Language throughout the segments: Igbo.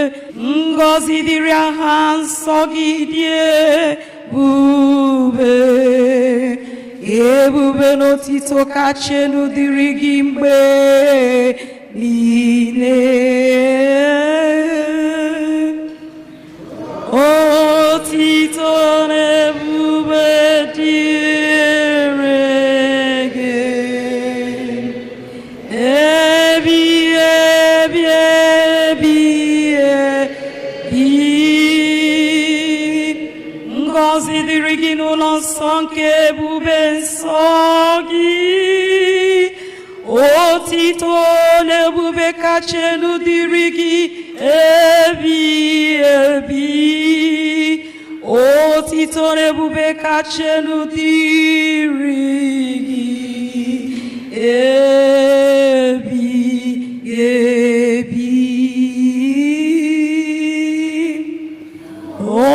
Ngozi dịrị aha nsọ gị dị ebube, ebube n'otito kacha elu dịrị gị mgbe niile. Otito na ebube dịrị gị, ebi ebi ebi ebi. Ngozi dịrị gị n'ụlọ nsọ nke ebube nsọ gị, otito na ebube kacha elu dịrị gị ebi ebi. Otito na ebube kacha elu dịrị gị ebi ebi.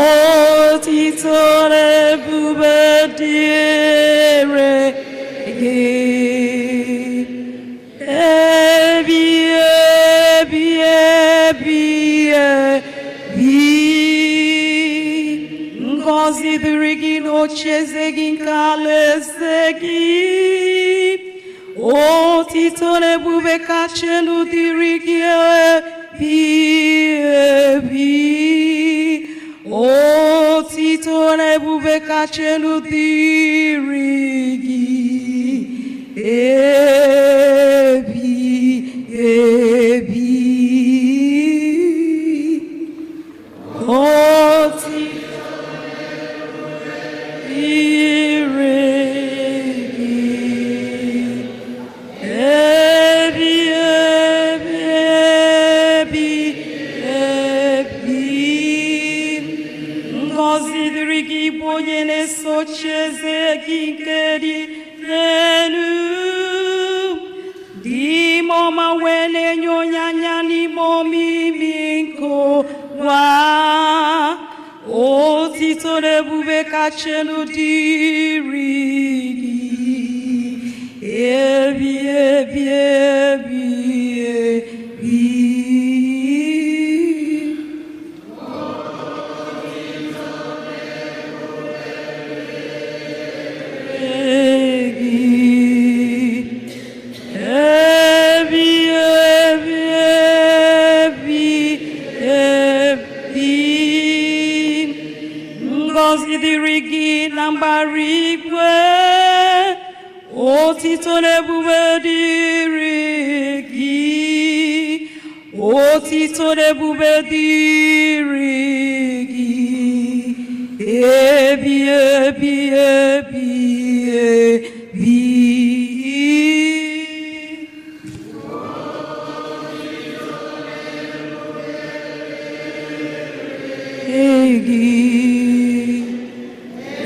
Otito na ebube dịrị gị ebi ebi ebi ebi. Ngozi dịrị gị n'ocheeze gị nke alaeze gị, otito na ebube kacha elu dịrị gị ebi ebi. Otito na ebube kacha elu dịrị gị ebi ebi. Ngozi dịrị gị bụ onye na-eso ocheeze gị nke dị n'elu, dị ime ọma wee na-enye onye anya n'ime omimi nkụwa. Otito na ebube kacha elu dịrị gị ebi ebi ebi ebi. Ngozi dịrị gị na mbara igwe, otito na ebube dịrị gị, otito na ebube dịrị gị ebi ebi ebi ebi.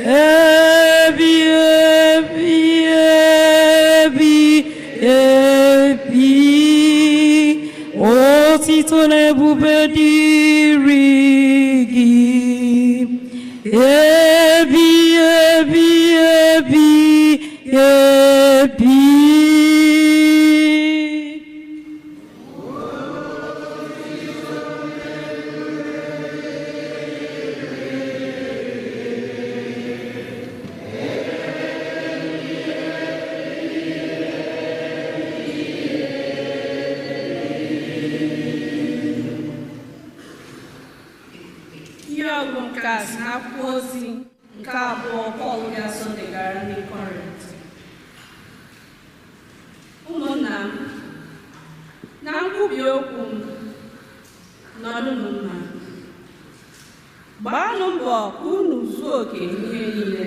Ebi ebi ebi ebi. Otito na ebube dịrị gị ebi ebi ebi ebi. Nke akwụkwọ ozi nke abụọ Pọl ga-asọ degara ndị Kọrint. Ụmụnna m, na nkwubi okwu m, nọdụnụ mma, gbaanụ mbọ ka unu zuo oke n'ihe niile,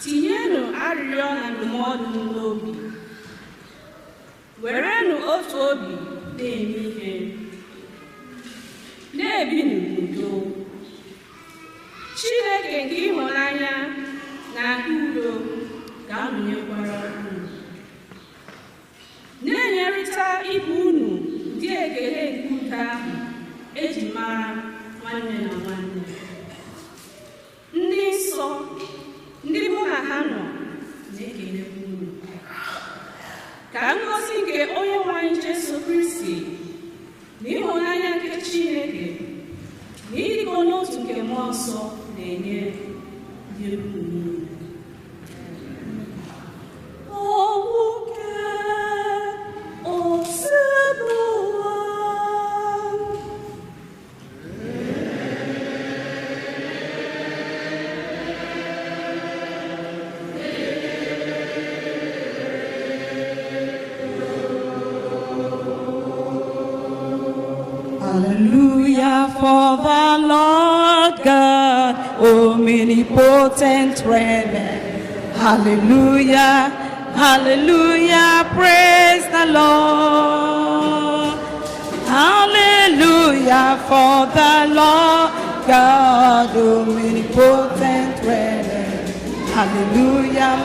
tinyenụ arịrịọ na ndụmọdụ n'obi, werenụ otu obi na-eme ihe, na-ebinụ n'udo. Chineke nke ịhụnanya na nke udo ga-anọnyekwara unu, na-enyerịta ibe unu dị ekele nke udo ahụ eji mara nwanne na nwanne. Ndị nsọ ndị mụ na ha nọ na-ekelekwa unu. Ka ngọzi nke onye nwe anyị Jesu Kristi na ịhụnanya nke Chineke na ịdịkọ n'otu nke mmụọ nsọ na-enye dị elu niile. Hallelujah for the Lord God, omnipotent reigner. Hallelujah, hallelujah, praise the Lord. Hallelujah for the Lord God, omnipotent reigner. Hallelujah,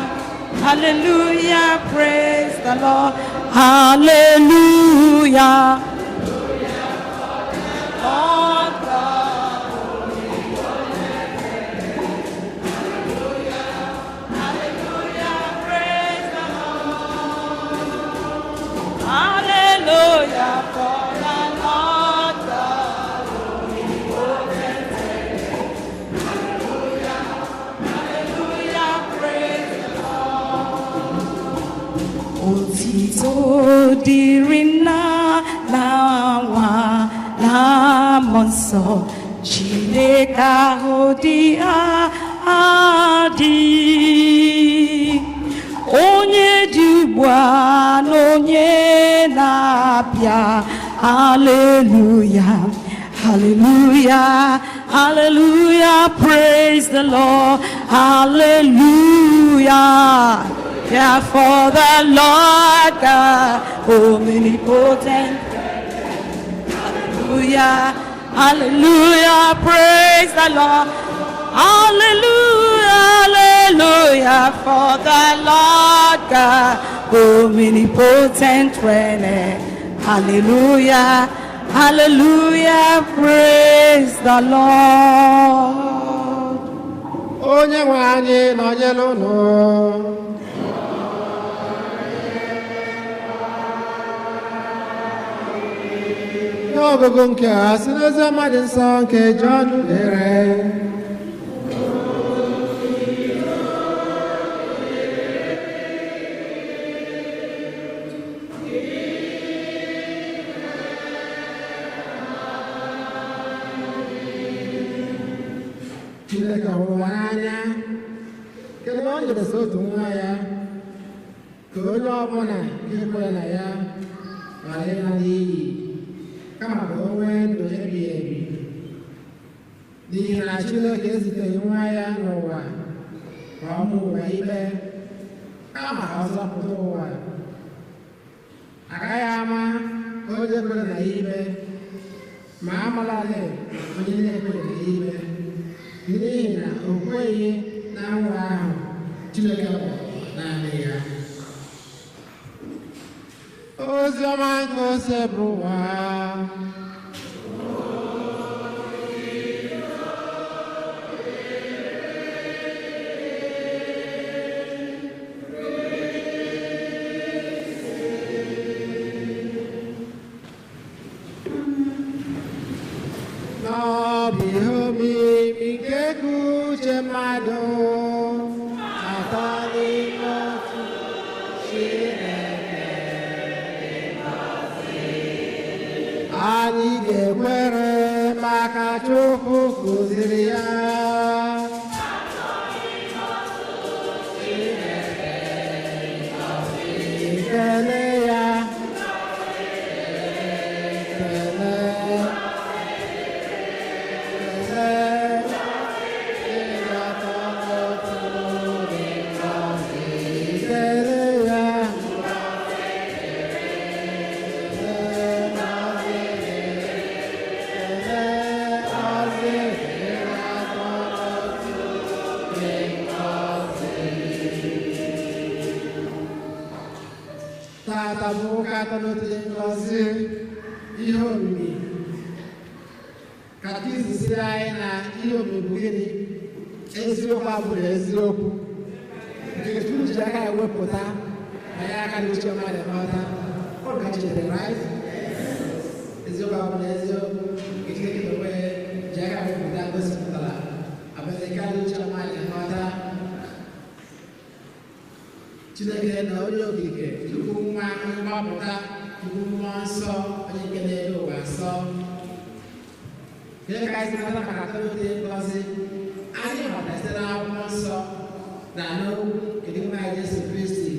hallelujah, praise the Lord. Hallelujah. Lord God, hallelujah, praise the Lord. Hallelujah for the Lord God, hallelujah, hallelujah, praise the Lord. Otito dịrị nna na nwa na mmụọ nsọ, Chineke ahụ dị adị, onye dị ugbu a na onye na-abịa. Hallelujah, hallelujah, hallelujah, praise the Lord. Hallelujah, yeah, for the Lord God, omnipotent. Hallelujah, hallelujah, praise the Lord. Hallelujah, hallelujah, for the Lord God, omnipotent reigner. Hallelujah, hallelujah, praise the Lord. Onye nwe anyị nọnyere unu. N'ọgụgụ nke a si n'oziọma dị nsọ nke Jọn dere. Chineke hụrụ ụwa n'anya, kedu na o nyere sọ otu nwa ya, ka onye ọbụla nke kwere na ya ghara ịla n'iyi, kama ka o nwee ndụ ebighị ebi. N'ihi na Chineke eziteghị nwa ya n'ụwa ka ọ mụ ụwa ikpe, kama ka ọ zọpụta ụwa. Agaghị ama onye kwere na ya ikpe, ma amalalị onye na-ekwere na ya ikpe, n'ihi na o kweghị na nwa ahụ Chineke bụ naanị ya. Oziọma nke ose bụ ụwa. N'ọbụ ihe omimi nke ka uche mmadụ atọ n'ime otu Chineke, anyị ga-ekwere maka Chukwu kụziri ya. Ekele ya, tata bụ ụka atọ n'otu ngọzi ihe omimi. Katekizim siri anyị na ihe omimi bụ gịnị? Eziokwu abụrụ eziokwu nke Chukwu ji aka ewepụta na ya aka na uche mmadụ n'ọta. Ọ bụ ka Chineke, right? Eziokwu abụrụ eziokwu. Chineke na onye okike Chukwu nwa onye mgbapụta Chukwu mmụọ nsọ onye nke na-edo ụwa nsọ ihe ka anyị si nata maka Timoti ngọzi anyị mata site n'akwụkwọ nsọ na n'okwu nke nwa anyị Jesu Kristi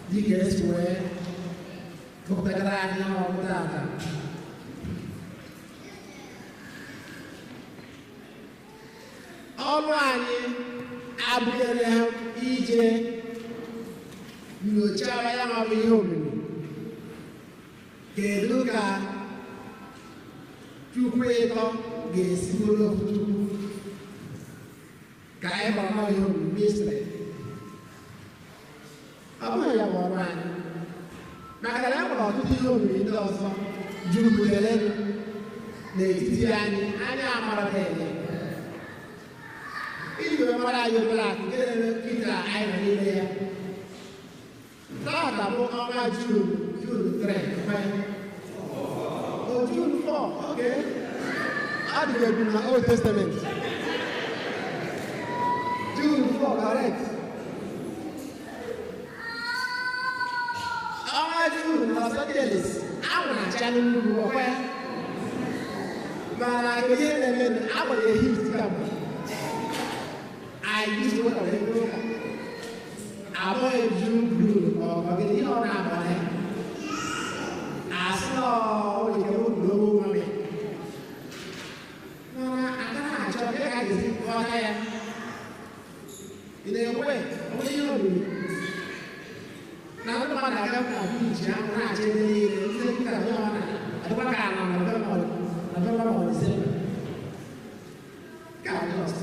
dịka esi wee gụpụtara anyị ọgụta ata ọrụ anyị abụghị ije nyochaa ya ma ọ bụ ihe omimi kedu ka Chukwu ịtọ ga-esi bụrụ okwu Chukwu ka anyị gbara ihe omimi mistri ọ bụghị ya bụ ọrụ anyị maka na e nwere ọtụtụ ihe omimi ndị ọzọ jupụtara n'etiti anyị amaraghị ele iji wee mara anyị obere akụ nke na-eme nkịta anyị nọ n'ime ya taata bụ ọnwa Jun 3 June 4 okay ọ dị ebi na Old Testament June 4 correct ọnwa June na Los Angeles anwụ na-acha n'ugwu ọkwa ya mana ihe na-eme agbara ehit kamgbe anyị iji wetara ego ụka abụghị June blue ọgọgịdị ihe ọ na-agbara ya asị na onye global warming mana anaghị achọ ka a ga-esi nghọta ya ị na-ekwe onye ihe omimi na ndị mmadụ aga na bichi ahụ na-achọ ebe niile ndị nkịta onye ọ na-adịkwa ka na November ma December ka just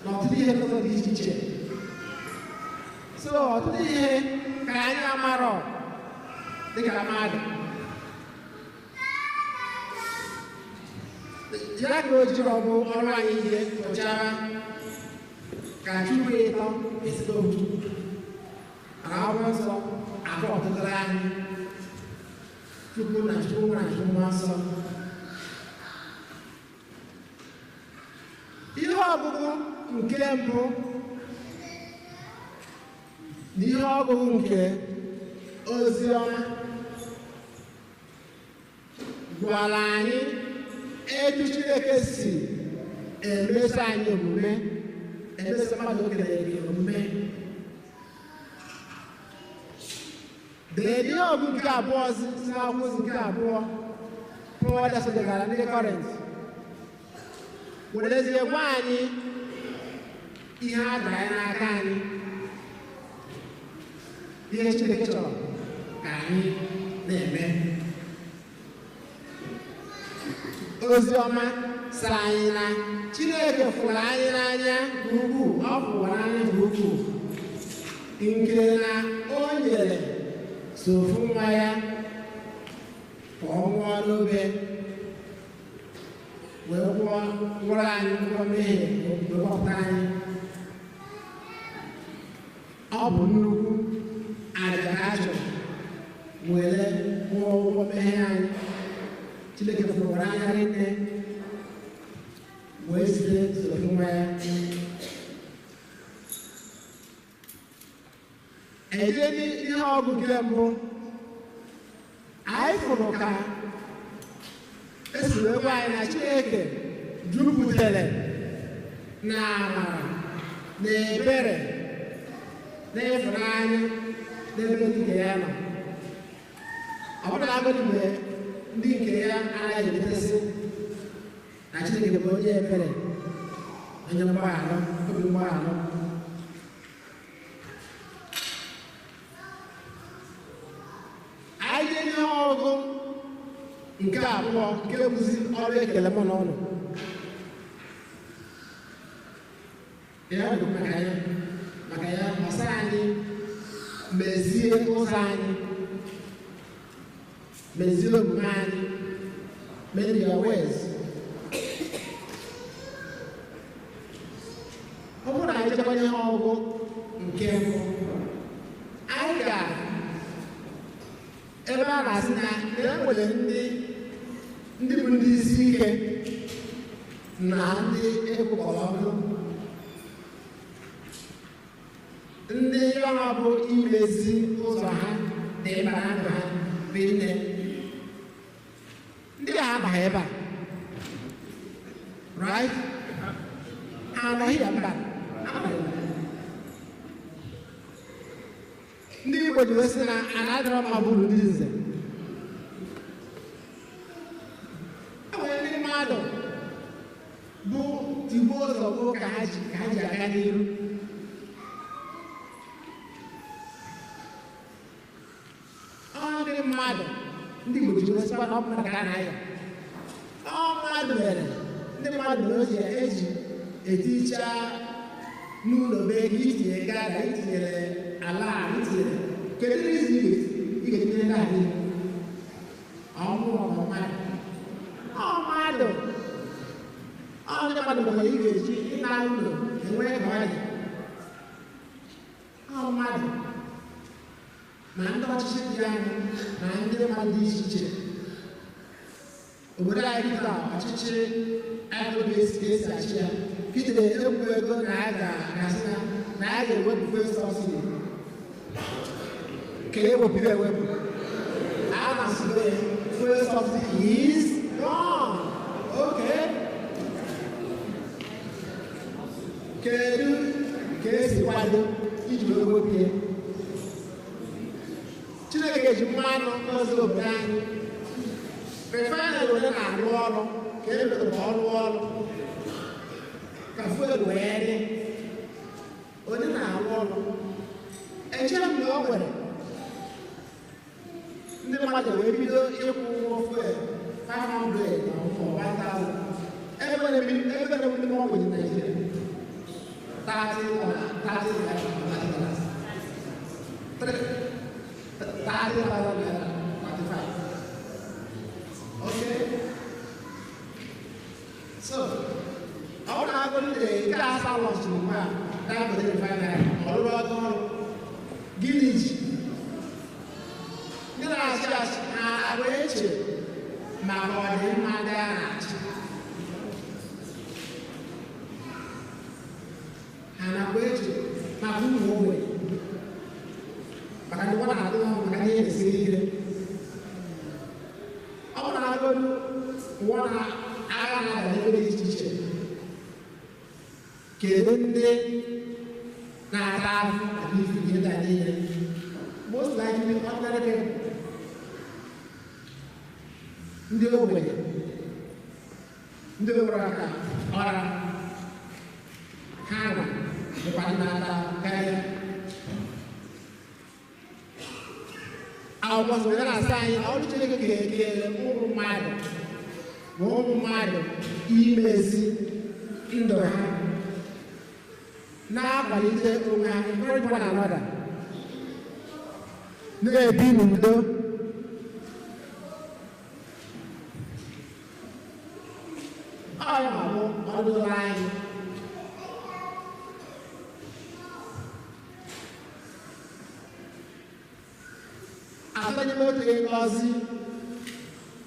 na ọtụtụ ihe ọzọ dị iche iche so ọtụtụ ihe ka anyị amarọ dịka mmadụ ya ka o jiri ọ bụ ọrụ anyị ihe tụchara ka Chukwu ịtọ esite otu na akwụkwọ nsọ akọ ọtụtụrụ anyị Chukwu na Chukwu na Chukwu mmụọ nsọ ihe ọgụgụ nke mbụ na ihe ọgụgụ nke ozi ọma gwara anyị etu Chineke si emeso anyị omume emeso mmadụ okenye omume dee ihe ọgụ nke abụọ si n'akwụkwọ ozi nke abụọ Pọl degara ndị Kọrint werezie gwa anyị ihe a dara anyị n'aka anyị ihe Chineke chọrọ ka anyị na-eme ozi ọma sara anyị na Chineke fụrụ anyị n'anya nke ukwuu ọ fụrụ n'anya nke ukwuu nke na o nyere sofu nwa ya ka ọ nwụọ n'obe wee gwụrụ anyị ụgwọ mmehie wee gbapụta anyị ọ bụ nnukwu aja ka a chọrọ were kwụọ ụgwọ mmehie anyị Chineke fụrụ anya rinne wee site sofu nwa ya eje n'ihe ọgụ nke mbụ anyị fụrụ ka esi wee gwa anyị na Chineke jupụtara na amara na ebere na ịfụnanya n'ebe ndị nke ya nọ ọ bụrụ na agụdị mgbe ndị nke ya anaghị edetesị na Chineke bụ onye ebere onye mgbaghara obi mgbaghara anyị dị n'ihe ọgụ nke abụọ nke bụzi ọrụ ekele mụ na ụlọ ya bụ maka ya gbasara anyị mezie ụzọ anyị mezie omume anyị many your ways ọ bụrụ na anyị chekwa ihe ọgụ nke mbụ anyị ga ebe a na-asị na e nwere ndị bụ ndị isi ike na ndị ekwukọrọ ọnụ ihe ọma bụ imezi ụzọ ha na ịba na ndụ ha rinne. Ndị a anọghị ebe a, right? Ha anọghị ya mba. Ndị Igbo ji wee sị na anadịrọ mma bụrụ ndị nze. E nwere ndị mmadụ bụ tigbo ụzọ bụ ka ha ji aga n'iru. Ndị mmadụ ndị Igbo ji wee sịkwa na ọ bụ mmadụ ka a na-aya. Mmadụ mere ndị mmadụ na eji eticha n'ụlọ be gị itinye gada, itinyere ala, itinyere kedu izi ị ga-etinye ndị ahụ ọmụrụ mmadụ. Mmadụ ndị mmadụ nwere ị ga-eji ịna ụlọ enwe ka ọ dị. Mmadụ na ndị ọchịchị dị anyị na ndị mmadụ dị iche iche. Obodo anyị dịka ọchịchị anyị esi achị ya kitere egwu ego na a ga-asị na a ga-ewepụ fuel subsidy. Ka ewepụrụ ewepụ, a na-asịbe fuel subsidy is gone. Okay. Kedu ka esi kwado iji wee wepụ ya? Chineke ga-eji mmanụ n'ọzọ obodo anyị. Refinery onye na-arụ ọrụ ka e mere ka ọ rụọ ọrụ ka fuel wee dị. Onye na-arụ ọrụ echere m na o nwere ndị mmadụ wee bido ịkwụ ụgwọ fuel 500 na 1,000 ebe na ndị ọgwụ dị Naịjirịa 30,000 naira. Okay? So, I want to have a gas loss to my time with the refinery. All about Guinness. Then I just arrange my body, my dad. And I wait my room away. But I don't want to do my name is here. One agha na-ebe dị iche iche. Kedu ndị na-ata ahụ na ife ihe ndị a niile? Most likely ordinary people. Ndị ogbenye, ndị nwere aka ọra ha nọ dịkwa na-ata karịa. Akwụkwọ nsọ ya na-asa anyị na ọrụ Chineke ga-ekele ụmụ mmadụ na ụmụ mmadụ imezi ndụ ha na-akwalite onwe ha, encourage one another, na-ebi n'udo. Ọ ya bụ ọdụ anyị. Atanye n'otu ngọzi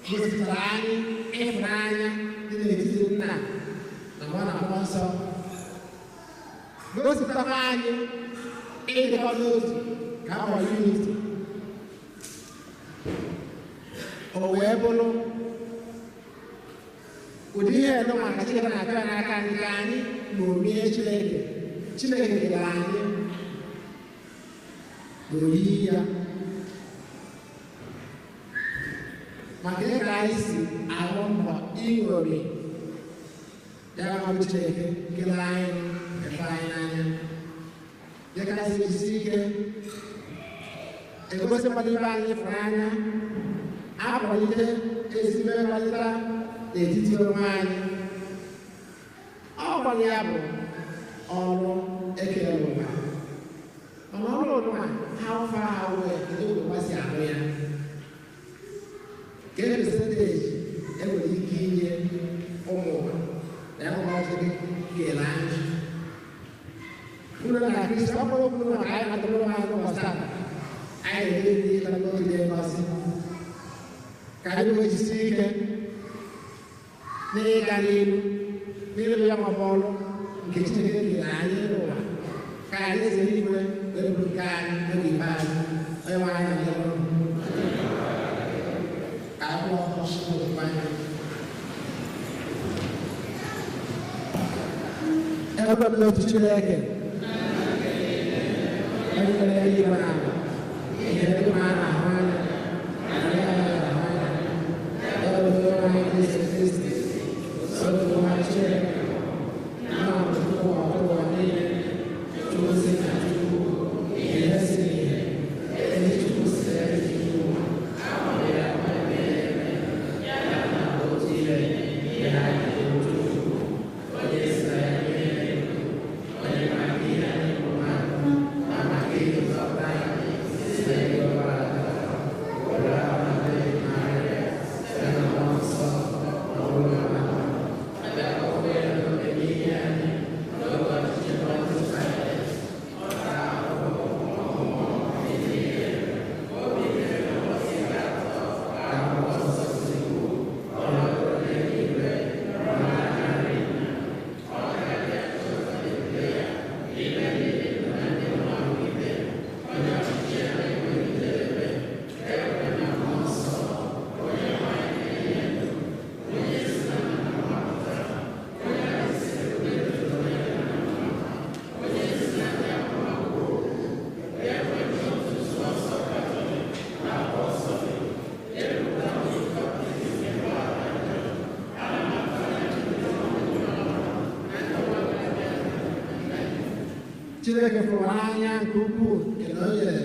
gosipụtara anyị ịhụnanya dị n'etiti nna na nwa na mmụọ nsọ. Gosipụtakwa anyị ịdịkọ n'otu ka akpọ unity. O wee bụrụ ụdị ihe nọ maka Chineke na-abịa n'aka anyị ka anyị ṅomie Chineke kere anyị n'oyiyi ya. Maka ihe ka anyị si ahụ mbọ iṅomi ya bụ Chineke kere anyị efe anyị n'anya. Ya ka anyị ejisi ike egosi mmadụ ibe anyị fụrụ anya, akwalite ezigbo mkparịta n'etiti onwe anyị. Ọ gwara ya bụ ọrụ ekere ụwa. Mana ọrụ ụwa how far away kedu oge gbasi ahụ ya? Kedu percentage enwere ike inye ụmụ ụwa na ụmụ ọzọ kere anyị? Unu na Kristo ọkpọrọ okwu maka anyị na-atụrụ ha n'ụbọchị taa. Anyị na-ede ndị ịtara n'oge dị ngozi ka anyị wee jisie ike n'ịga n'ihu n'ịrụ ya ma ọ bụ ọrụ nke Chineke nyere anyị n'ụwa ka anyị eze eluigwe wee bụrụ nke anyị n'oge ikpeazụ onye nwe anyị na ọrụ ka akwụkwọ ọsụsụ anyị ebe m n'otu Chineke onye mere eluigwe na ala ihe ndị ma a na-ahụ anya na ya na-ahụ anya ebe onye nwe anyị Kristi Kristi sotu nwa Chineke na ọtụtụ ọtụtụ niile Chukwu si na Chukwu ihe si n'ihe ndị Chukwu si ebe Chukwu ahụrụ ya ya na otu ihe ihe ha ji otu Chukwu onye si na ya onye maka ihe anyị bụ mmadụ ma maka ihe nzọpụta ya si na ihe ọbara were ahụ na ndị narị site na mmụọ nsọ na ụlọ mmadụ ebe akwụkwọ ya n'oge n'ihe anyị n'oge ọchịchị Pọntius Chineke fụrụ n'anya nke ukwuu nke na o nyere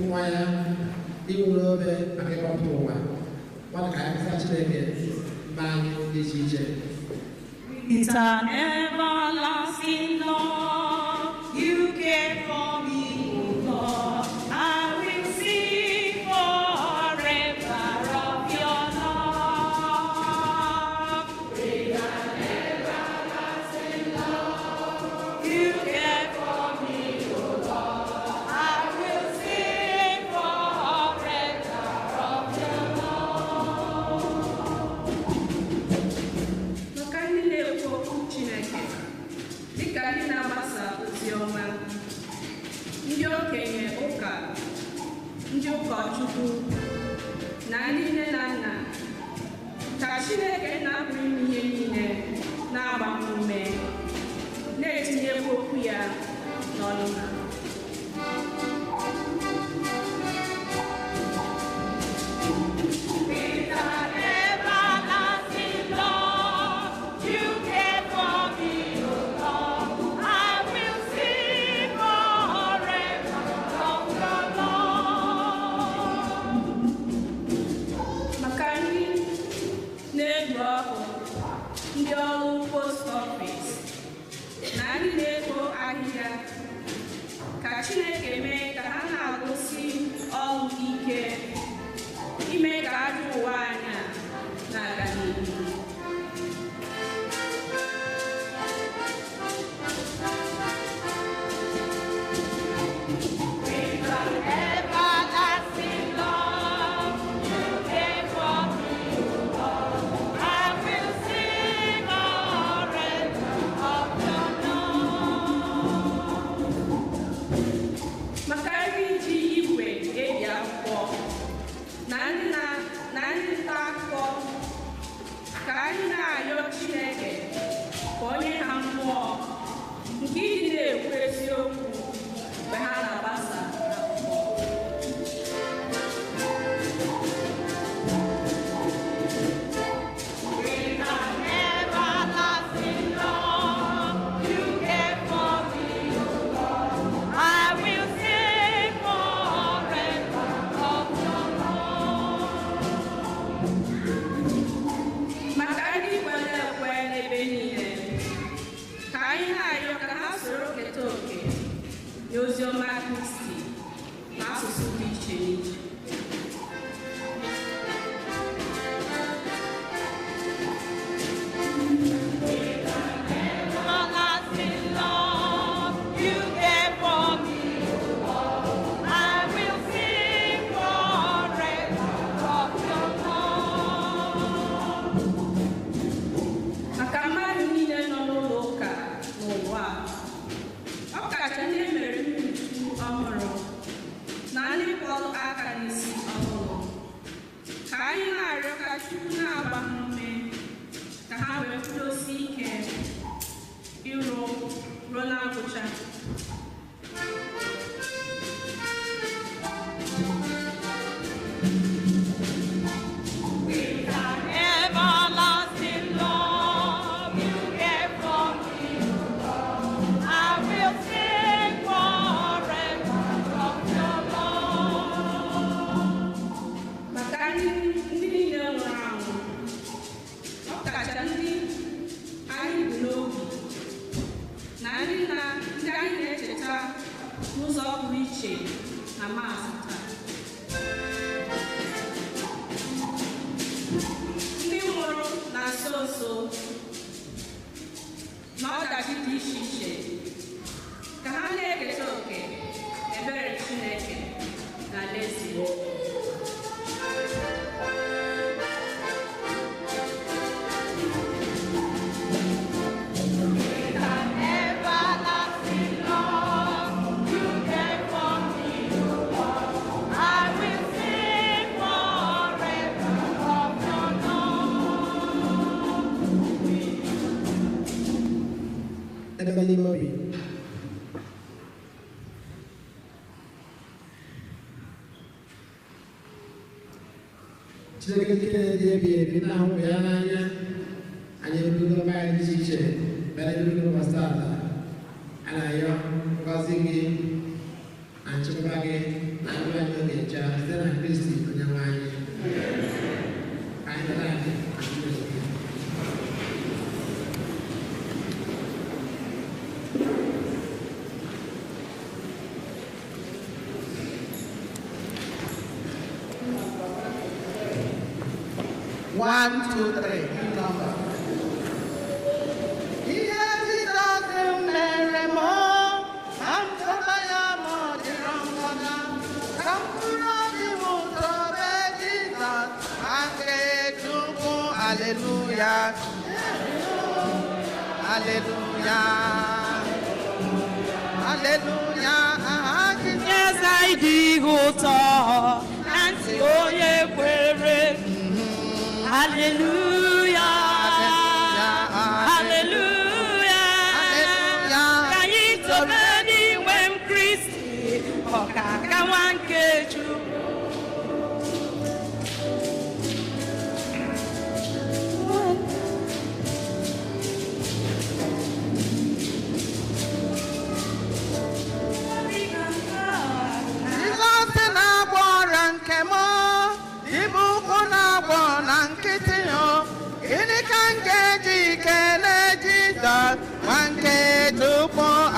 nwa ya iwu n'obe maka ịkpọpụ ụwa mana ka anyị kpesa Chineke mba anyị dị iche iche. It's an everlasting love you care for me, O God. I will sing forever of your love. It's an everlasting love you care for me, O God. I will sing forever of your love. Maka ndị na-ekwu okwu Chineke dịka ndị na-agbasa ozi ọma, ndị okenye ụka, ndị ụkọchukwu na ndị nne na nna, ka Chineke na-apụ ime ihe niile na-agba ume na-etinyekwa okwu ya n'ọnụ ha. With an everlasting love you care for me, O Lord. I will sing forever of your love. Maka ndị na-egbu ọkụ, ndị ọrụ post office na ndị na-ego ahịhịa, ka Chineke mee ka ha na-arụsi ọrụ ike ime ka ajọ ụwa anyị a na-aga n'ihu. With an everlasting love you care for me, O Lord. I will sing forever of your love. Maka ndị ji igwe ebi akwụkwọ na ndị nta na ọdachi dị iche iche ka ha na-eketa oke ebere Chineke na alaeze ya. Everybody Moby. Chineke dị ebi na ahụ ya n'anya anyị ebido mmanya dị iche iche bịara ebido ụbọchị ala a na-ayọ ngọzi gị na nchekwa gị na ndụ anyị ga-eche site na Kristi Onyenwe anyị. Anyị na-adị One, two, three. Number. Hallelujah. Hallelujah. Hallelujah. Yes, I did go to and oh yeah, hallelujah. Hallelujah. Can you tell me when Christy or Kakawan get you?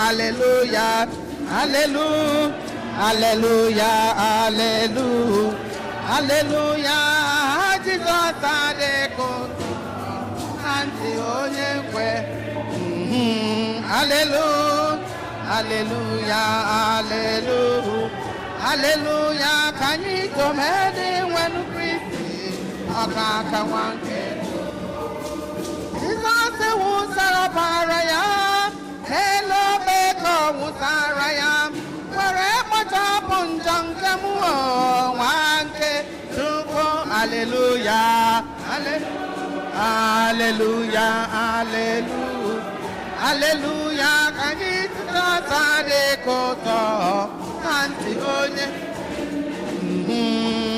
Hallelujah, hallelujah, hallelujah, hallelujah, hallelujah. Jesus adeko, anti onyekwe. Hallelujah, hallelujah, hallelujah, hallelujah. Can you come in when Christy akaka wanke? Jesus who sarapara. Hello, Beko, Musarayam, wherever Japon Jankamu, Wanke, Tuko, Hallelujah, Hallelujah, Hallelujah, Hallelujah, Kanita Sade Koto, Antigone,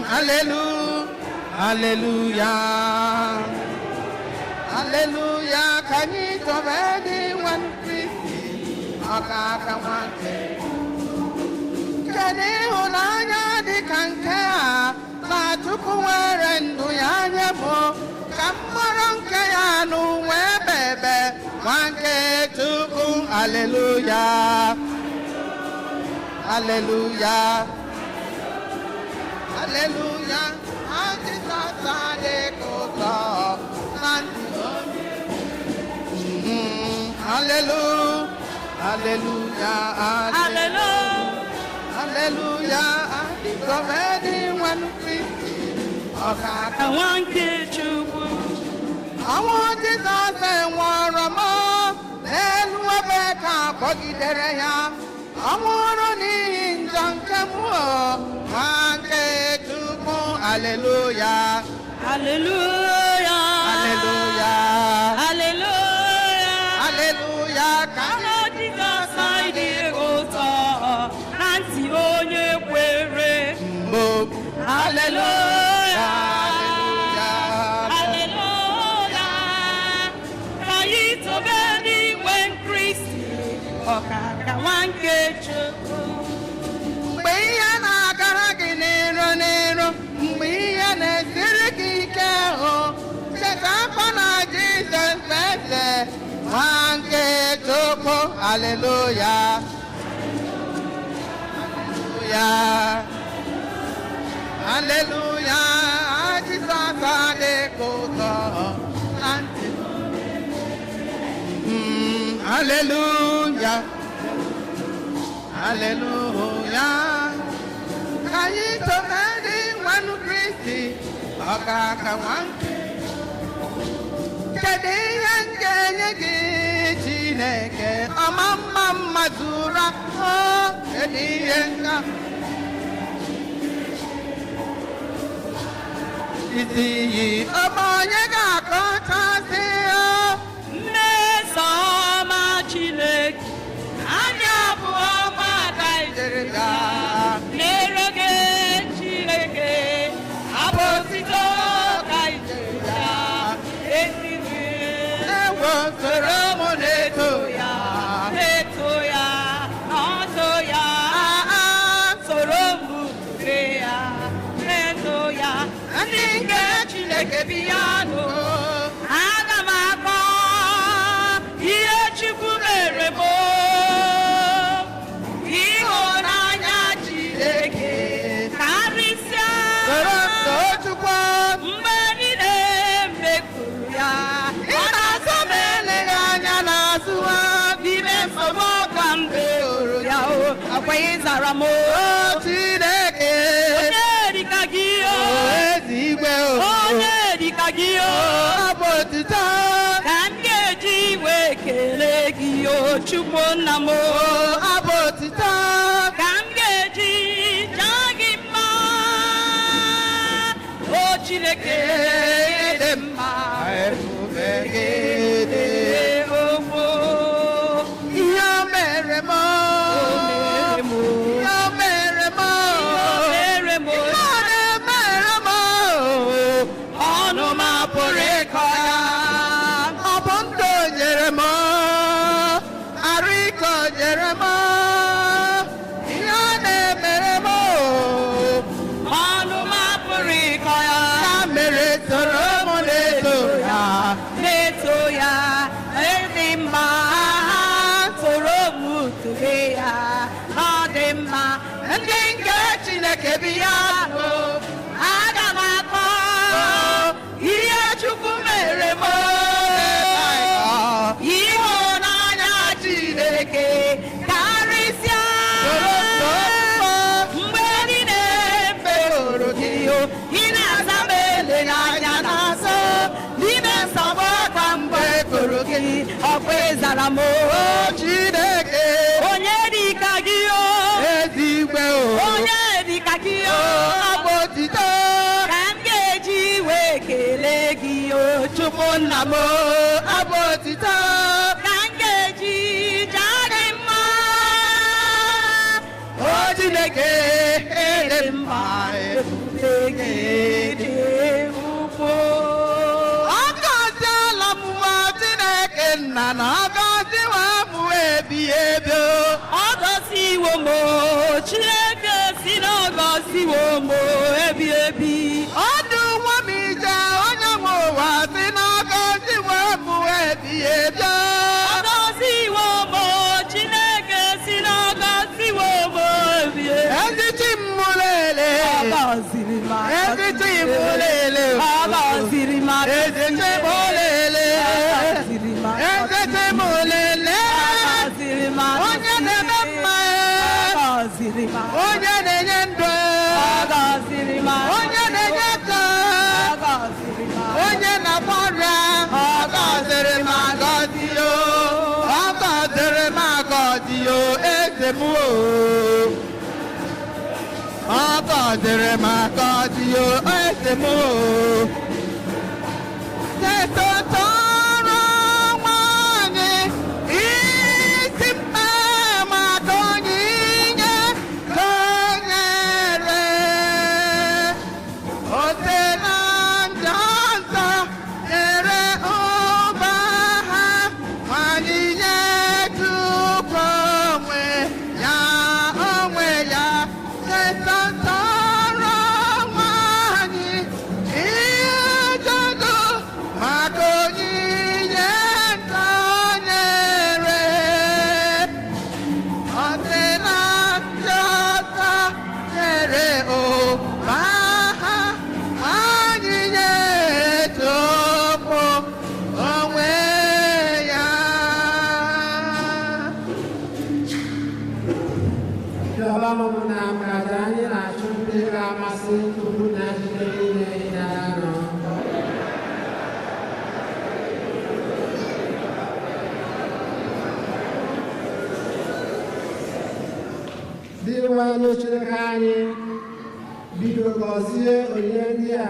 Hallelujah, Hallelujah, Hallelujah, Kanito Vedi one. Kani hunanya di kankea na tukuwere ndu ya nyebo kamarang kaya nuwe bebe wanke tuku. Hallelujah, Hallelujah, Hallelujah. Anti tata de kota nanti Hallelujah. Hallelujah, hallelujah, hallelujah. Comedy one fifty. I want to get you. I want it all and one more. Then Rebecca, Boggy Derea. I want to need Jankamu. One day to go. Hallelujah, Hallelujah, hallelujah, hallelujah, hallelujah. Hallelujah, hallelujah. Can you tell me when Christy or Kakawan get you? We are not gonna get nero. We are not Siriki Kao. Set up on Jesus' birthday. One get to hallelujah. Hallelujah. Hallelujah, Jesus adeko. Hallelujah. Hallelujah. Kayito meri wanu Kristi okaka wan. Kede yange Chineke amama mazura oh kede yanga. Iti omonye ga kontase oh Mesama Chineke anya bụ ọma ka ijere ya n'eroge Chineke abụ otito ka ijere ya ezigbo ewo soro mụ na-eto ya na-eto ya ọtọ ya soro mbụ tụre ya na-eto ya ndị nke Chineke bi ya nụ aga m akọ ihe Chukwu mere m ịhụnanya Chineke karịsịa soro Chukwu mgbe niile mekpuru ya ọ na-azọ m eleghị anya n'azụ ha n'ime nsogbu ọka mgbe hụrụ ya akwa ịzara m Chineke onye dịka gị ezi igwe onye dịka gị abụ otito ka m ga-eji wee kelee gị Chukwu nna m abụ otito ka m ga-eji jaa gị mma o Chineke dị mma ebube gị dị ogbo ihe o mere m mere m ihe o mere m mere m ihe ọ na-emere m ọnụ m apụrụ ịkọ ya ọ bụ ndụ o nyere m arụ ike o nyere m ihe ọ na-emere m ọnụ m apụrụ ịkọ ya ya mere soro m na-eto ya na-eto ya dị mma soro m tobe ya ọ dị mma ndị nke Chineke bi ya nụ aga m akọ ihe Chukwu mere m ịhụnanya Chineke karịsịa mgbe niile mgbe hụrụ gị ị na-aza m eleghị anya n'azụ n'ime nsogbu ọka mgbe hụrụ gị ọkwa ịzara m Chineke onye dịka gị ezi igwe onye dịka gị abụ otito ka m ga-eji wee kelee gị Chukwu nna m abụ otito ka m ga-eji jaa gị mma o Chineke dị mma ebube gị dị ukwu agọziela m nwa Chineke nna na agọziwa m ebi ebi ọ gọziwo m Chineke si na ọ gọziwo m ebi ebi ọdụ nwa m ije onye nwe ụwa si na agọziwa m ebi ebi ọ gọziwo m Chineke si na ọ gọziwo m ebi ebi ezi chi m lele ọ gọziri m ezi chi m lele ọ gọziri m ezi chi m lele gọziri m ezi chi m lele gọziri m onye na-eme mma gọziri m onye na-enye ndụ gọziri m onye na-enye ego gọziri m onye na-agba ọrịa ọ gọziri m agọzi o ọ gọziri m agọzi o eze m o ọ gọziri m agọzi o eze m o tetotọrọ nwanyị isi mma maka onyinye ka o nyere ote na ndị ọzọ nyere ụba ha nwanyị nye Chukwu onwe ya tetotọrọ nwanyị ihe anyị Chineke anyị biko gọzie onyinye ndị a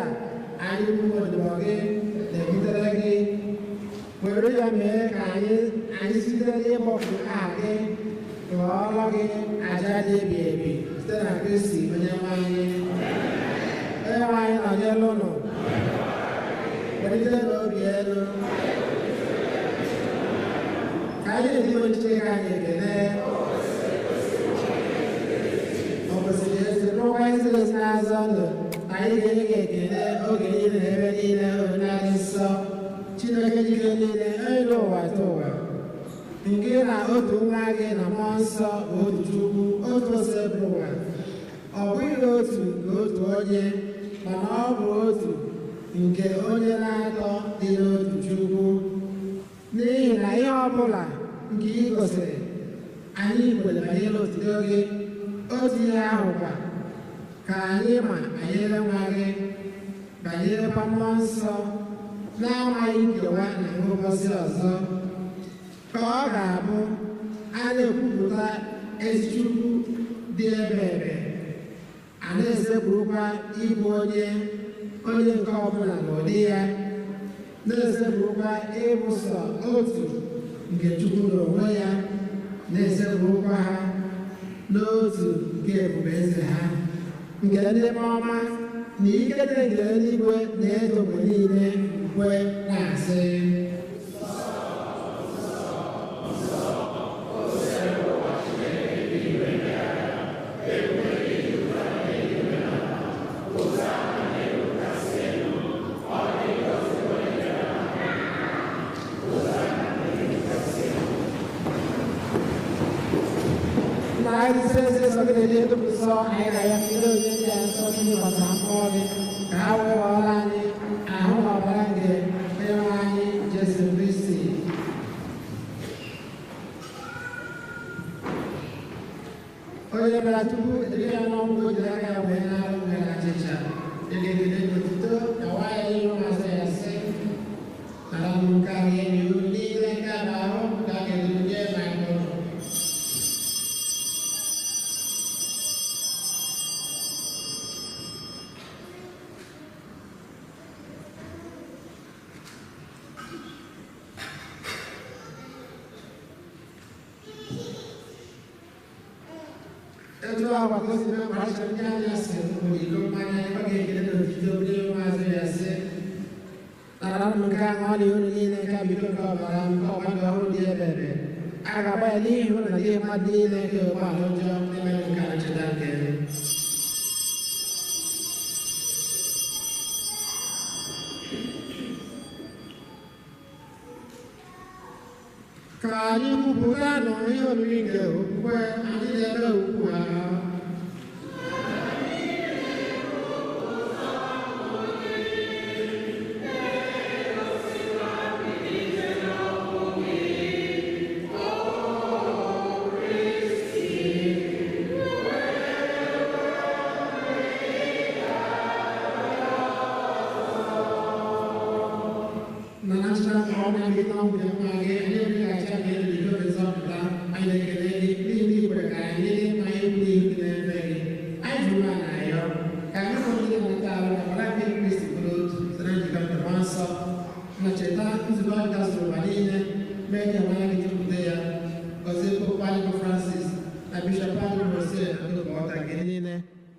anyị bụ odibo gị na-ebutere gị were ya mee ka anyị site n'ịkpọpụ aha gị rụọrọ gị aja dị ebi ebi site na Kristi onye nwe anyị. Onye nwe anyị nọnyere ụnụ welite n'obi elu ka anyị na-eji Chineke anyị ekele ọ kwesịrị ezi n'ụkwa iziri ezi n'azụ ndụ na anyị ga-enye gị ekele oge niile na ebe niile onye anyị nsọ Chineke dike niile onye n'ụwa ta ụwa nke na otu nwa gị na mmụọ nsọ otu Chukwu otu ose bụ ụwa ọ bụghị otu na otu onye mana ọ bụ otu nke onye na-atọ dị n'otu Chukwu n'ihi na ihe ọbụla nke ị gosiri anyị kwere banyere otuto gị otu ihe ahụ kwa ka anyị ma banyere nwa gị banyerekwa mmụọ nsọ na-amaghị nkewa na ụbọchị ọzọ ka ọ ga-abụ a na-ekwupụta ezi Chukwu dị ebe ebe a na-esekpurukwa ịbụ onye nke ọbụla n'ụdị ya na-esekpurukwa ịbụ sọ otu nke Chukwu n'onwe ya na-esekpurukwa ha n'otu nke ebube eze ha nke ndị ọma na ike dị nke eluigwe na-eto mgbe niile kwe na-asị onye bịara tupu edebe ya n'ọnwụ o jiri aka ya wee na-arụ nwere achịcha egegede n'otuto na nwanyị n'ihu mazị ya sị nara m nke a ga-enye iwu niile nke a na-ahụ ka a ga-edunye na mkpụrụ etu ahụ ka o si mee mgbe achọrọ ndị anya si ilo mmanya ọ ga-ekele n'otuto ndị mazị ya sị nara m nke ahụ ọ dị unu niile nke biko nke ọbara m nke ọgbanje ọhụrụ dị ebe ebe a ga-agba ya n'ihi hụrụ na gị mmadụ niile nke ụgbọala ọjọọ n'ime nke a ncheta nke ka anyị kwupụta nọ ihe oriri nke okwukwe anyị na-eme ugbu a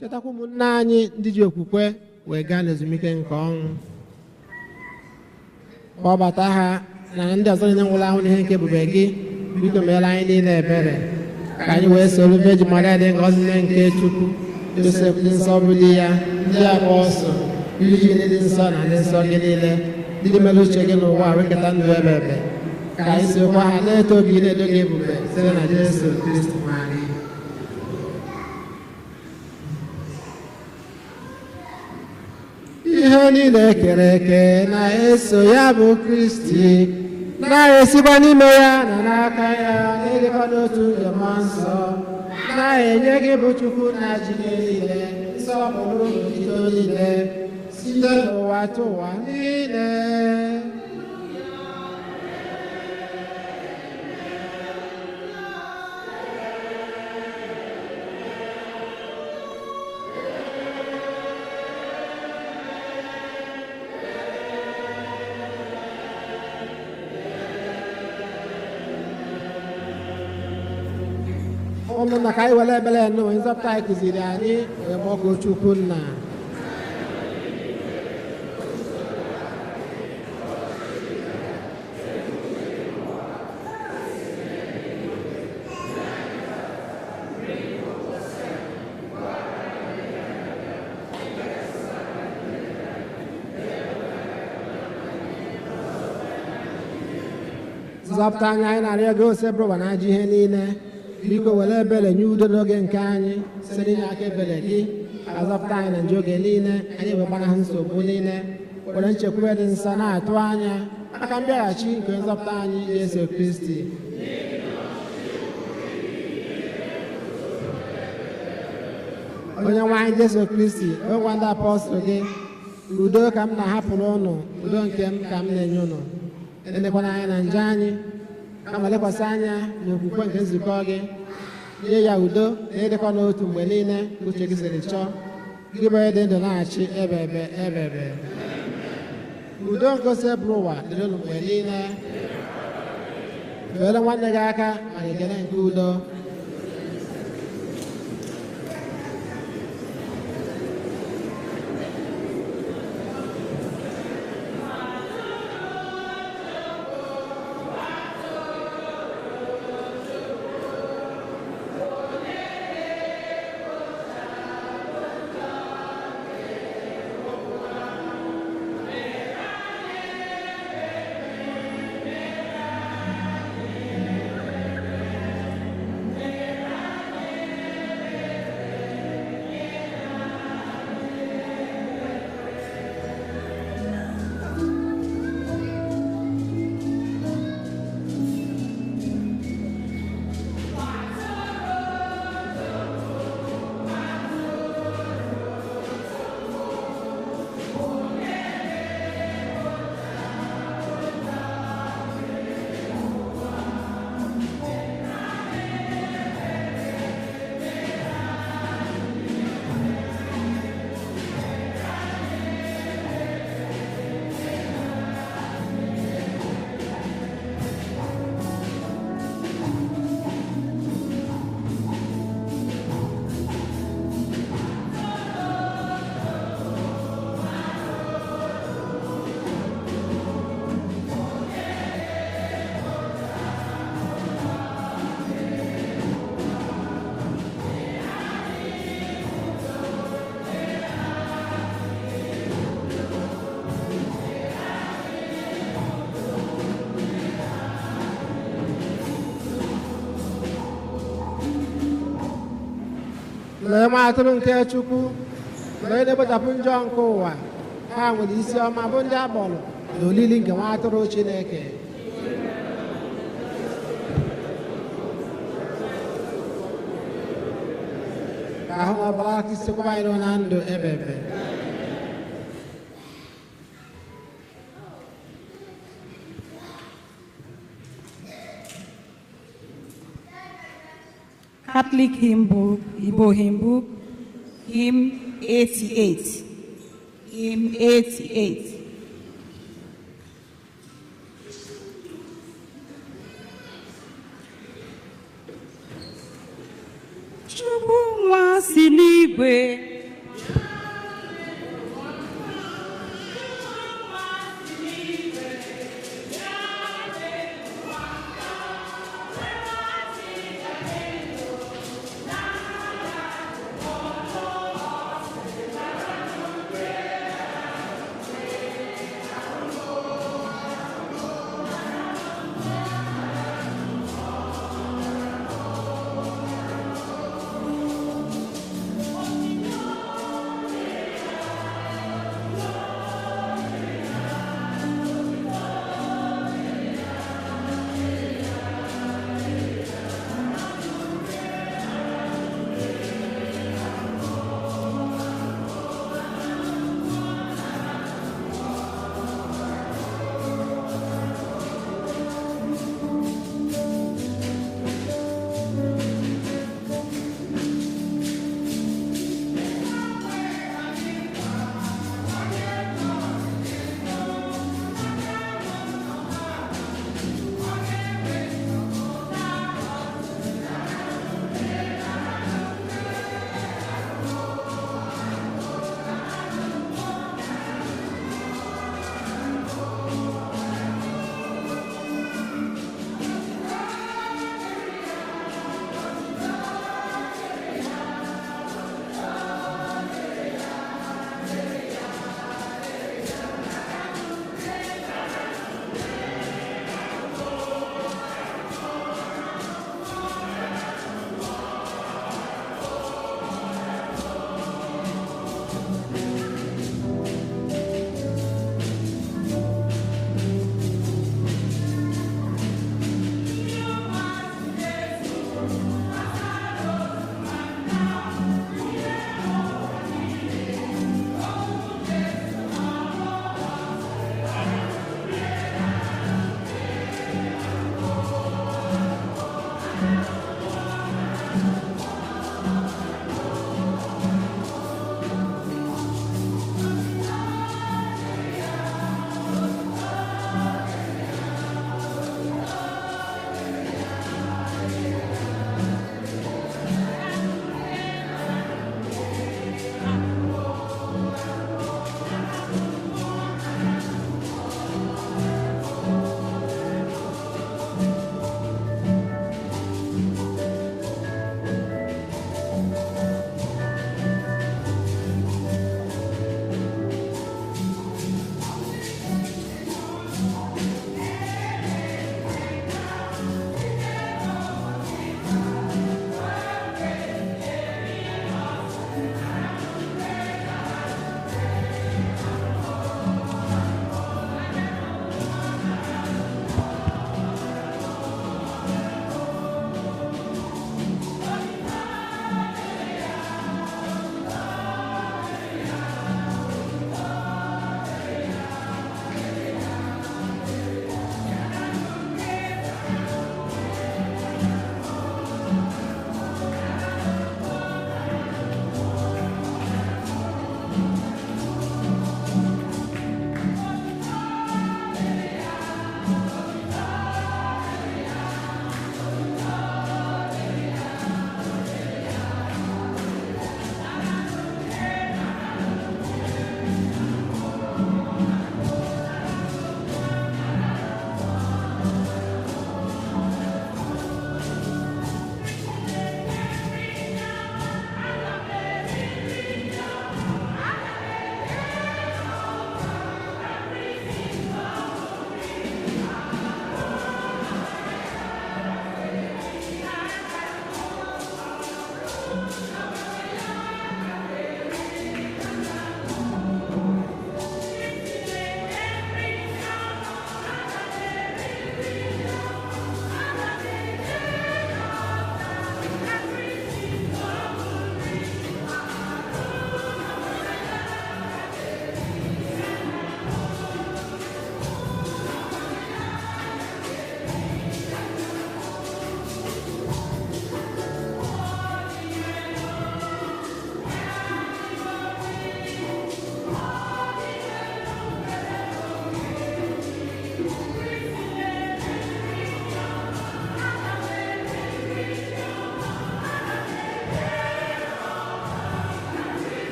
chetakwa ụmụnne anyị ndị ji okwukwe wee gaa n'ezumike nke ọnwụ kpọbata ha na ndị ọzọ niile nwụrụ anwụ n'ihe nke ebube gị biko meere anyị niile ebere ka anyị wee soro Virgin Maria dị ngọzi nne nke Chukwu Josef dị nsọ bụ di ya ndị apọstọl iji ndị nsọ na ndị nsọ gị niile ndị mere uche gị n'ụwa weketa ndụ ebe ebe ka anyị sokwa ha na-eto gị na-edo gị ebube site na Jesu Kristi nwa anyị. ihe niile kere eke na-eso ya bụ Kristi na-esikwa n'ime ya na n'aka ya na-edekọ n'otu ụzọ mmụọ nsọ na-enye gị bụ Chukwu na jide niile nsọpụrụ n'otito niile site n'ụwa ta ụwa niile. ụmụnna ka anyị were ebele nụ nzọpụta anyị kụziri anyị wee gbọkọ Chukwu nna. Nzọpụta anyị na-arịọ gị ose bụrụba na ajọ ihe niile, biko were ebere nye udo n'oge nke anyị site n'inye aka ebere gị, azọpụta anyị na nje oge niile, anyị wee gbanahụ nsogbu niile, were nchekwube dị nsọ na-atụ anya maka mbịaghachi nke nzọpụta anyị Jesu Kristi. Onye nwe anyị Jesu Kristi, ogwa ndị apọstụl gị, udo ka m na-ahapụrụ ụnụ, udo nke m ka m na-enye ụnụ. Elekwana anya na nje anyị, kama lekwasị anya n'okwukwe nke nzukọ gị, nye ya udo na ịdịkọ n'otu mgbe niile uche gị siri chọọ, gị bụ dị ndụ na-achị ebebe. Udo nke ose bụrụ ụwa dịrị unu mgbe niile. Were nwanne gị aka maka ekele nke udo. Lee nwa atụrụ nke Chukwu, lee na-ekpochapụ njọ nke ụwa, ha nwere isi ọma bụ ndị akpọrọ na olili nke nwa atụrụ Chineke. Ka ahụ na ọbara Kristi kwaba anyị na ndụ ebebe. Catholic Hymn Book, Igbo Hymn Book, Hymn 88. Hymn 88. Chukwu nwa si n'igwe,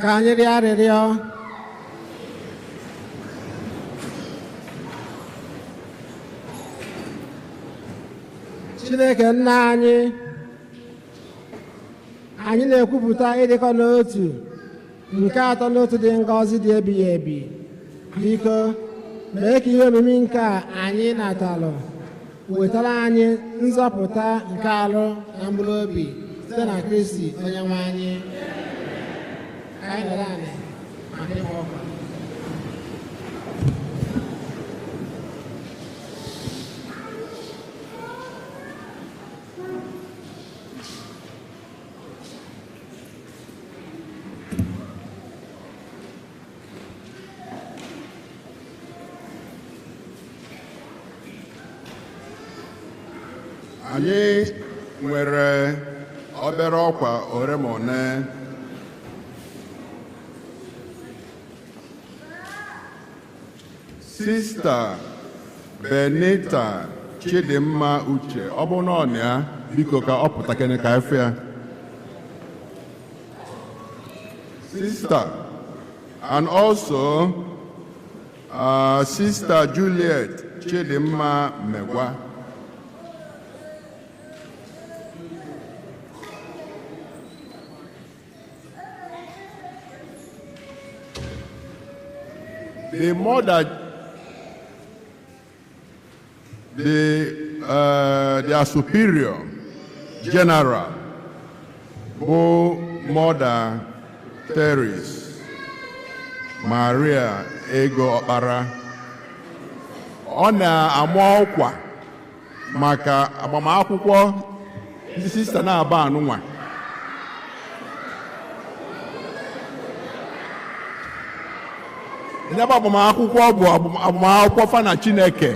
ka anyị rịọ arịrịọ. Chineke nna anyị, anyị na-ekwupụta ịdịkọ n'otu nke atọ n'otu dị ngọzi dị ebighị ebi. Biko mee ka ihe omimi nke a anyị natalụ wetara anyị nzọpụta nke arụ na mkpụrụ obi site na Kristi Onyenwe anyị. Ka anyị nọrọ ala maka ịgba ọkwa. Anyị nwere obere ọkwa oremone. Sista Benita Chidimma Uche, ọ bụ na ọ na ya, biko ka ọ pụta kene ka efe ya. Sister, and also Sister Juliet Chidimma Megwa. The mother, their superior general, who Mother Teres Maria Ego Okpara, ọ na-ama ọkwa maka agbamakwụkwọ ndị sista na-aba anụnwa. Ndị agbamakwụkwọ bụ agbamakwụkwọ fa na Chineke.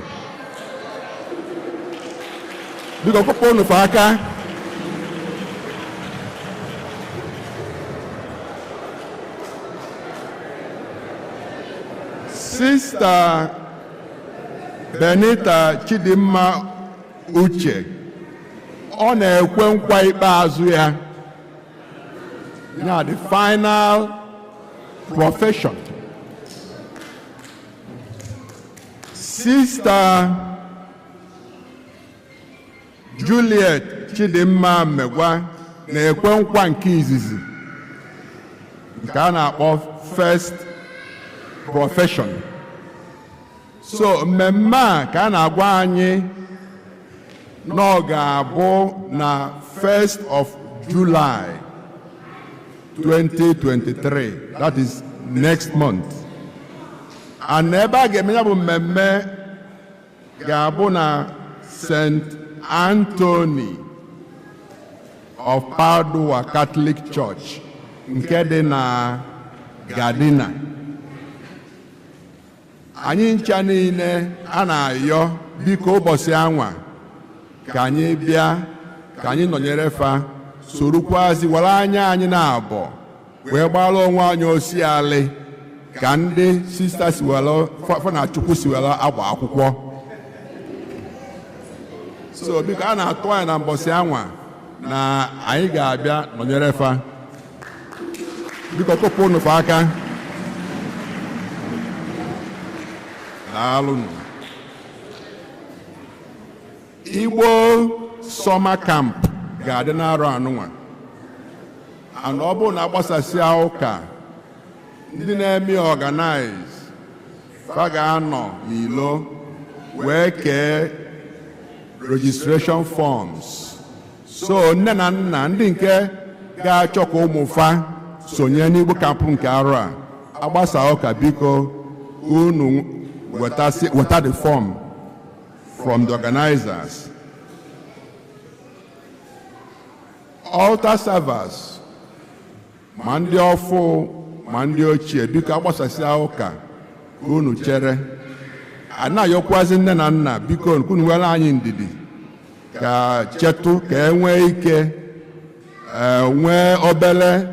Biko kpọpụ unu fa aka. Sister Benita Chidimma Uche, ọ na-ekwe nkwa ikpeazụ ya, na the final profession. Sister Juliet Chidimma Megwa na-ekwe nkwa nke izizi nke a na-akpọ first profession. So mmemme a ka a na-agwa anyị na ọ ga-abụ na 1st of July 2023, that is next month. And ebe a ga-eme ya bụ mmemme ga-abụ na St. Anthony of Padua Catholic Church nke dị na Gardena. Anyị ncha niile a na-ayọ biko ụbọchị anwa ka anyị bịa, ka anyị nọnyere fa, sorokwazi were anya anyị na-abọ wee gbara onwe anyị osi alị ka ndị sista siwelo fa na Chukwu siwelo agba akwụkwọ. So biko a na-atụ anyị na mbọsị anwa na anyị ga-abịa nọnyere fa. Biko kụpụ unu fa aka. Daalụnụ. Igbo summer camp ga-adị n'arọ anụnwa. And ọ bụrụ na agbasasịa ụka, ndị na-eme organize fa ga-anọ n'ilo wee kee registration forms. So nne na nna ndị nke ga-achọ ka ụmụ fa sonye n'Igbo camp nke arọ a, agbasa ụka biko unu weta the form from the organizers. Altar servers, ma ndị ọfụ ma ndị ochie, biko agbasasịa ụka ka unu chere. Anayọkwazi nne na nna biko unu were anyị ndidi ka chetụ ka enwee ike nwee obere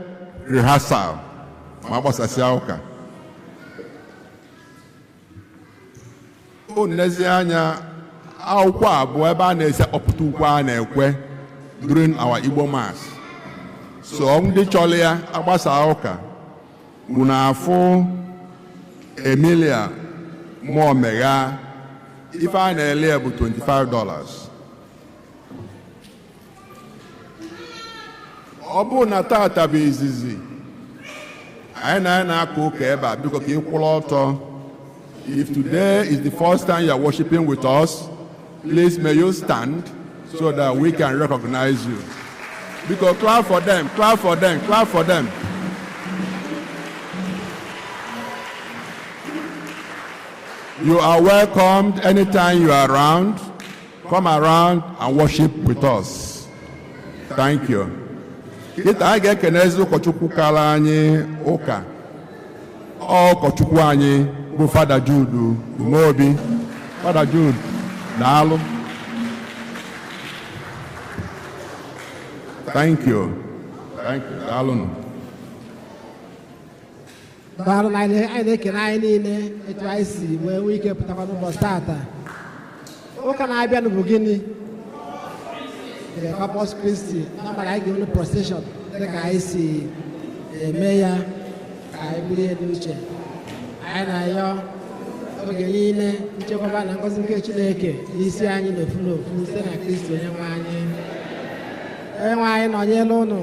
rehearsal ma agbasasịa ụka. Unu nezie anya akwụkwọ abụọ ebe a na-esi akpọpụta ukwe a na-ekwe during our Igbo mass. So ndị chọrọ ya agbasa ụka Munafu Emilia more mega. If I na-ele bụ $25. Ọ bụ na tata bụ izizi anyị na-akụ ụka ebe a biko ka ị kwụrụ ọtọ. If today is the first time you are worshiping with us, please may you stand so that we can recognize you. Because clap for them, clap for them, clap for them. You are welcomed anytime you are around. Come around and worship with us. Thank you. Kita anyị ga-ekenezi ụkọchukwu kara anyị ụka. Ụkọchukwu anyị bụ Father Jude Umobi. Father Jude, daalụ. Thank you. Thank you. Daalụ. Daalụ na anyị na-ekene anyị niile etu anyị si wee nwee ike pụtakwa n'ụbọchị taata. Ụka na-abịa bụ gịnị? The Corpus Christi, na anyị ga-enwe procession dịka anyị si eme ya ka anyị buru ihe dị uche. Anyị na-ayọ oge niile nchekwaba na ngọzi nke Chineke n'isi anyị n'ofu n'ofu site na Kristi onye nwe anyị. Onye nwe anyị nọnyere unu.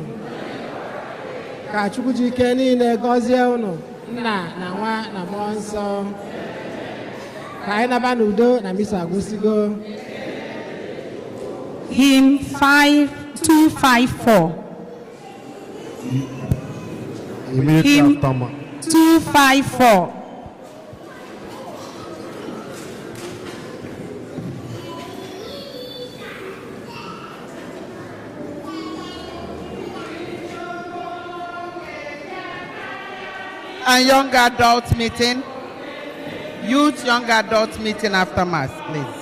Ka Chukwu ji ike niile gọzie unu, Nna na Nwa na Mmụọ Nsọ. Ka anyị naba n'udo na misa agwụsigo. Hymn 5254. Hymn 254. And young adult meeting, youth young adult meeting after Mass, please.